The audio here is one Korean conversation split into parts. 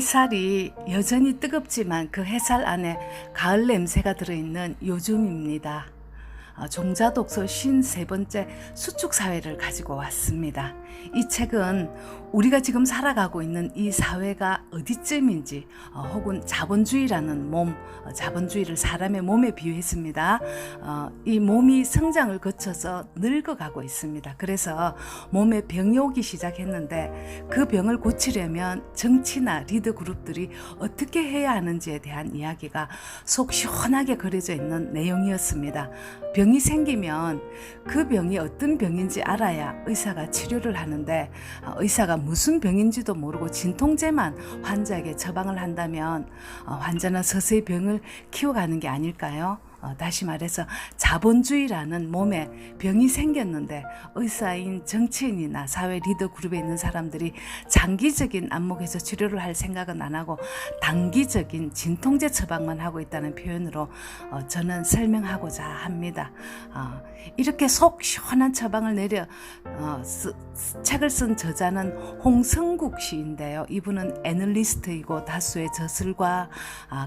햇살이 여전히 뜨겁지만 그 햇살 안에 가을 냄새가 들어있는 요즘입니다. 종자독서 53번째 수축사회를 가지고 왔습니다. 이 책은 우리가 지금 살아가고 있는 이 사회가 어디쯤인지 혹은 자본주의라는 자본주의를 사람의 몸에 비유했습니다. 이 몸이 성장을 거쳐서 늙어가고 있습니다. 그래서 몸에 병이 오기 시작했는데 그 병을 고치려면 정치나 리더 그룹들이 어떻게 해야 하는지에 대한 이야기가 속 시원하게 그려져 있는 내용이었습니다. 병이 생기면 그 병이 어떤 병인지 알아야 의사가 치료를 하는데 의사가 무슨 병인지도 모르고 진통제만 환자에게 처방을 한다면 환자는 서서히 병을 키워가는 게 아닐까요? 다시 말해서 자본주의라는 몸에 병이 생겼는데 의사인 정치인이나 사회 리더 그룹에 있는 사람들이 장기적인 안목에서 치료를 할 생각은 안 하고 단기적인 진통제 처방만 하고 있다는 표현으로 저는 설명하고자 합니다. 이렇게 속 시원한 처방을 내려 책을 쓴 저자는 홍성국 씨인데요. 이분은 애널리스트이고 다수의 저술과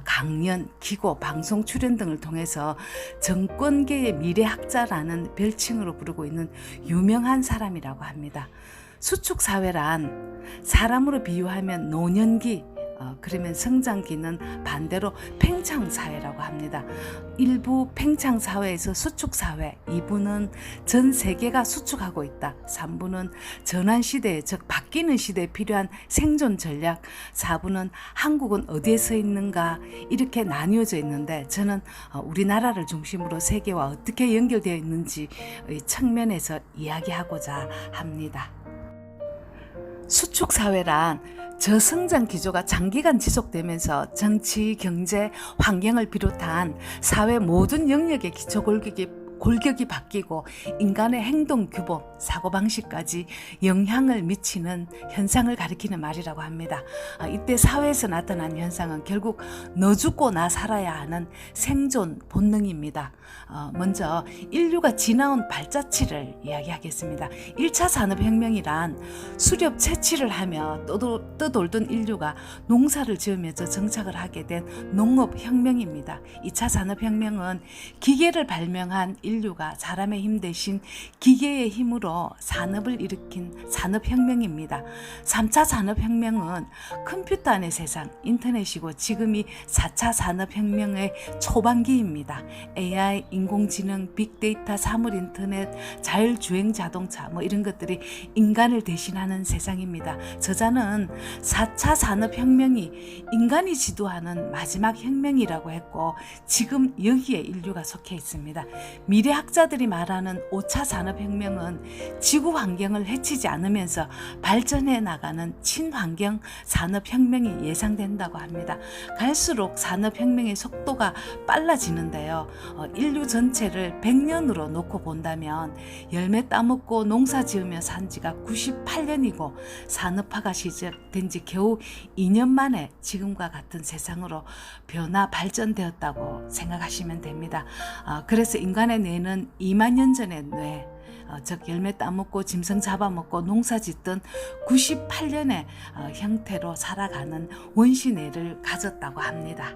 강연, 기고, 방송 출연 등을 통해서 정권계의 미래학자라는 별칭으로 부르고 있는 유명한 사람이라고 합니다. 수축사회란 사람으로 비유하면 노년기, 그러면 성장기는 반대로 팽창사회라고 합니다. 일부 팽창사회에서 수축사회, 2부는 전 세계가 수축하고 있다. 3부는 전환시대에 즉 바뀌는 시대에 필요한 생존 전략, 4부는 한국은 어디에 서 있는가 이렇게 나뉘어져 있는데 저는 우리나라를 중심으로 세계와 어떻게 연결되어 있는지 측면에서 이야기하고자 합니다. 수축사회란 저성장 기조가 장기간 지속되면서 정치, 경제, 환경을 비롯한 사회 모든 영역의 기초 골격이 바뀌고 인간의 행동 규범, 사고방식까지 영향을 미치는 현상을 가리키는 말이라고 합니다. 이때 사회에서 나타난 현상은 결국 너 죽고 나 살아야 하는 생존 본능입니다. 먼저 인류가 지나온 발자취를 이야기하겠습니다. 1차 산업혁명이란 수렵 채취를 하며 떠돌던 인류가 농사를 지으면서 정착을 하게 된 농업혁명입니다. 2차 산업혁명은 기계를 발명한 인류가 사람의 힘 대신 기계의 힘으로 산업을 일으킨 산업혁명입니다. 3차 산업혁명은 컴퓨터 안의 세상, 인터넷이고 지금이 4차 산업혁명의 초반기입니다. AI, 인공지능, 빅데이터, 사물인터넷, 자율주행 자동차 이런 것들이 인간을 대신하는 세상입니다. 저자는 4차 산업혁명이 인간이 지도하는 마지막 혁명이라고 했고 지금 여기에 인류가 속해 있습니다. 미래학자들이 말하는 5차 산업혁명은 지구 환경을 해치지 않으면서 발전해 나가는 친환경 산업혁명이 예상된다고 합니다. 갈수록 산업혁명의 속도가 빨라지는데요. 인류 전체를 100년으로 놓고 본다면 열매 따먹고 농사 지으며 산 지가 98년이고 산업화가 시작된 지 겨우 2년 만에 지금과 같은 세상으로 발전되었다고 생각하시면 됩니다. 그래서 인간의 뇌는 2만 년 전의 뇌, 즉 열매 따먹고 짐승 잡아먹고 농사 짓던 98년의 형태로 살아가는 원시뇌를 가졌다고 합니다.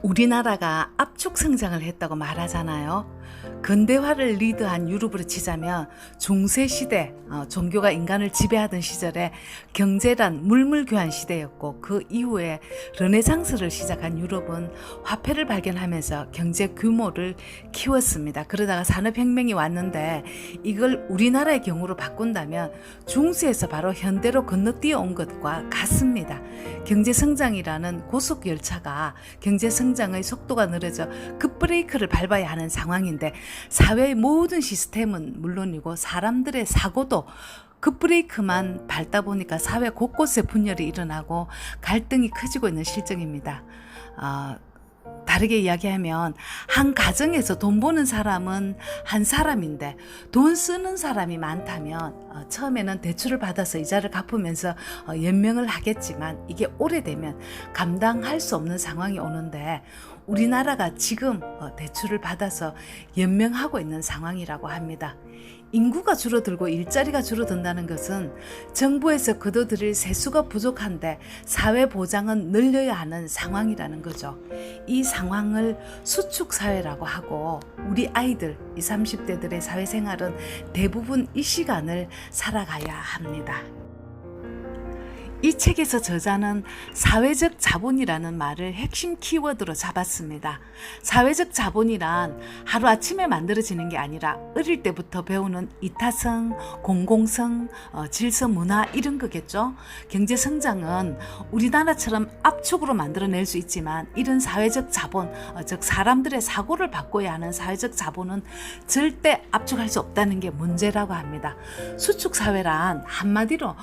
우리나라가 압축 성장을 했다고 말하잖아요. 근대화를 리드한 유럽으로 치자면 중세시대 종교가 인간을 지배하던 시절에 경제란 물물교환 시대였고 그 이후에 르네상스를 시작한 유럽은 화폐를 발견하면서 경제 규모를 키웠습니다. 그러다가 산업혁명이 왔는데 이걸 우리나라의 경우로 바꾼다면 중세에서 바로 현대로 건너뛰어 온 것과 같습니다. 경제성장이라는 고속열차가 경제성장의 속도가 느려져 급브레이크를 밟아야 하는 상황인데 사회의 모든 시스템은 물론이고 사람들의 사고도 급브레이크만 밟다 보니까 사회 곳곳에 분열이 일어나고 갈등이 커지고 있는 실정입니다. 다르게 이야기하면 한 가정에서 돈 버는 사람은 한 사람인데 돈 쓰는 사람이 많다면 처음에는 대출을 받아서 이자를 갚으면서 연명을 하겠지만 이게 오래되면 감당할 수 없는 상황이 오는데 우리나라가 지금 대출을 받아서 연명하고 있는 상황이라고 합니다. 인구가 줄어들고 일자리가 줄어든다는 것은 정부에서 거둬들일 세수가 부족한데 사회 보장은 늘려야 하는 상황이라는 거죠. 이 상황을 수축사회라고 하고 우리 아이들, 20, 30대들의 사회생활은 대부분 이 시간을 살아가야 합니다. 이 책에서 저자는 사회적 자본이라는 말을 핵심 키워드로 잡았습니다. 사회적 자본이란 하루아침에 만들어지는 게 아니라 어릴 때부터 배우는 이타성, 공공성, 질서, 문화 이런 거겠죠. 경제성장은 우리나라처럼 압축으로 만들어낼 수 있지만 이런 사회적 자본, 즉 사람들의 사고를 바꿔야 하는 사회적 자본은 절대 압축할 수 없다는 게 문제라고 합니다. 수축사회란 한마디로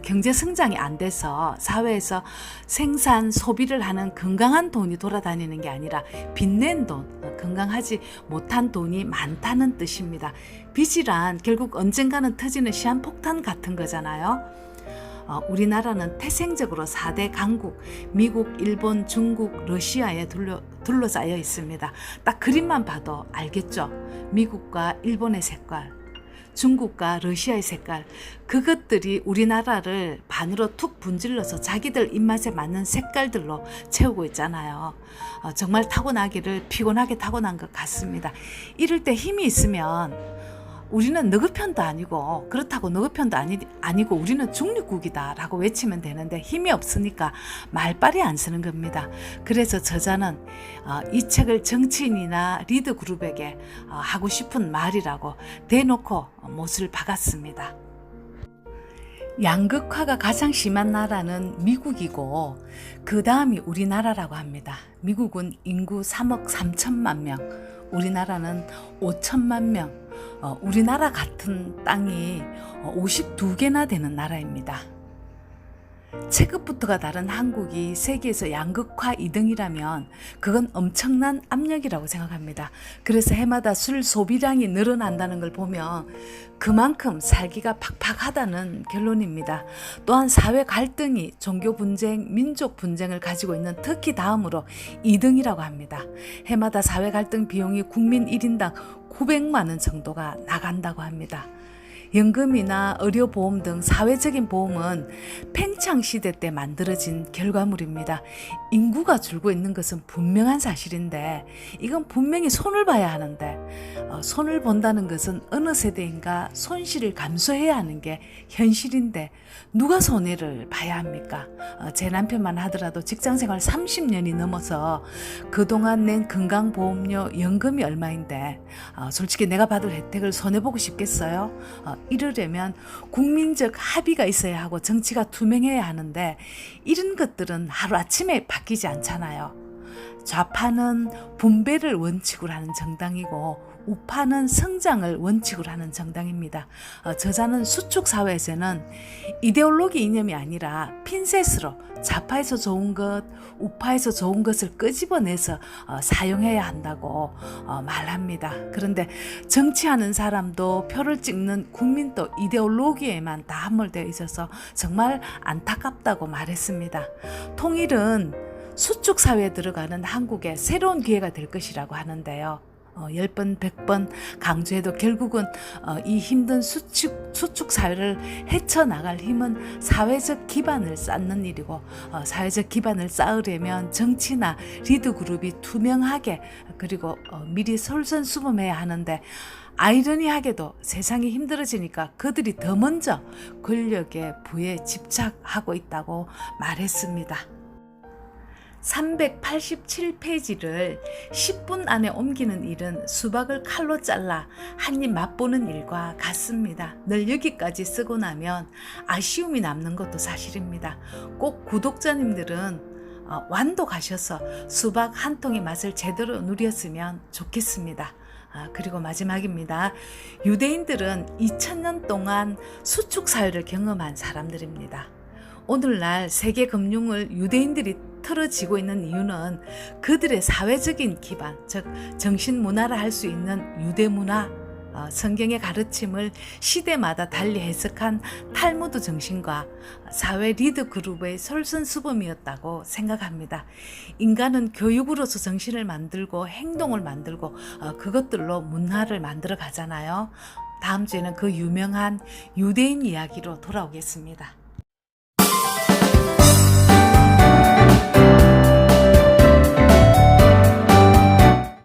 경제성장이 안 돼서 사회에서 생산, 소비를 하는 건강한 돈이 돌아다니는 게 아니라 빚낸 돈, 건강하지 못한 돈이 많다는 뜻입니다. 빚이란 결국 언젠가는 터지는 시한폭탄 같은 거잖아요. 우리나라는 태생적으로 4대 강국, 미국, 일본, 중국, 러시아에 둘러싸여 있습니다. 딱 그림만 봐도 알겠죠? 미국과 일본의 색깔, 중국과 러시아의 색깔, 그것들이 우리나라를 반으로 툭 분질러서 자기들 입맛에 맞는 색깔들로 채우고 있잖아요. 정말 타고나기를 피곤하게 타고난 것 같습니다. 이럴 때 힘이 있으면 우리는 너그 편도 아니고 그렇다고 너그 편도 아니고 우리는 중립국이다 라고 외치면 되는데 힘이 없으니까 말빨이 안 쓰는 겁니다. 그래서 저자는 이 책을 정치인이나 리더그룹에게 하고 싶은 말이라고 대놓고 못을 박았습니다. 양극화가 가장 심한 나라는 미국이고 그 다음이 우리나라라고 합니다. 미국은 인구 3억 3천만 명, 우리나라는 5천만 명, 우리나라 같은 땅이 52개나 되는 나라입니다. 체급부터가 다른 한국이 세계에서 양극화 2등이라면 그건 엄청난 압력이라고 생각합니다. 그래서 해마다 술 소비량이 늘어난다는 걸 보면 그만큼 살기가 팍팍하다는 결론입니다. 또한 사회 갈등이 종교 분쟁, 민족 분쟁을 가지고 있는 터키 다음으로 2등이라고 합니다. 해마다 사회 갈등 비용이 국민 1인당 900만 원 정도가 나간다고 합니다. 연금이나 의료보험 등 사회적인 보험은 팽창시대 때 만들어진 결과물입니다. 인구가 줄고 있는 것은 분명한 사실인데 이건 분명히 손을 봐야 하는데 손을 본다는 것은 어느 세대인가 손실을 감수해야 하는 게 현실인데 누가 손해를 봐야 합니까? 제 남편만 하더라도 직장생활 30년이 넘어서 그동안 낸 건강보험료 연금이 얼마인데 솔직히 내가 받을 혜택을 손해보고 싶겠어요? 이러려면 국민적 합의가 있어야 하고 정치가 투명해야 하는데 이런 것들은 하루아침에 바뀌지 않잖아요. 좌파는 분배를 원칙으로 하는 정당이고 우파는 성장을 원칙으로 하는 정당입니다. 저자는 수축사회에서는 이데올로기 이념이 아니라 핀셋으로 좌파에서 좋은 것, 우파에서 좋은 것을 끄집어내서 사용해야 한다고 말합니다. 그런데 정치하는 사람도 표를 찍는 국민도 이데올로기에만 다 함몰되어 있어서 정말 안타깝다고 말했습니다. 통일은 수축사회에 들어가는 한국의 새로운 기회가 될 것이라고 하는데요. 10번, 100번 강조해도 결국은 이 힘든 수축사회를 헤쳐나갈 힘은 사회적 기반을 쌓는 일이고 사회적 기반을 쌓으려면 정치나 리더그룹이 투명하게 그리고 미리 솔선수범해야 하는데 아이러니하게도 세상이 힘들어지니까 그들이 더 먼저 권력의 부에 집착하고 있다고 말했습니다. 387페이지를 10분 안에 옮기는 일은 수박을 칼로 잘라 한 입 맛보는 일과 같습니다. 늘 여기까지 쓰고 나면 아쉬움이 남는 것도 사실입니다. 꼭 구독자님들은 완독하셔서 수박 한 통의 맛을 제대로 누렸으면 좋겠습니다. 그리고 마지막입니다. 유대인들은 2000년 동안 수축사회를 경험한 사람들입니다. 오늘날 세계 금융을 유대인들이 틀어지고 있는 이유는 그들의 사회적인 기반, 즉 정신문화라 할 수 있는 유대문화, 성경의 가르침을 시대마다 달리 해석한 탈무드 정신과 사회 리더 그룹의 솔선수범이었다고 생각합니다. 인간은 교육으로서 정신을 만들고 행동을 만들고 그것들로 문화를 만들어 가잖아요. 다음 주에는 그 유명한 유대인 이야기로 돌아오겠습니다.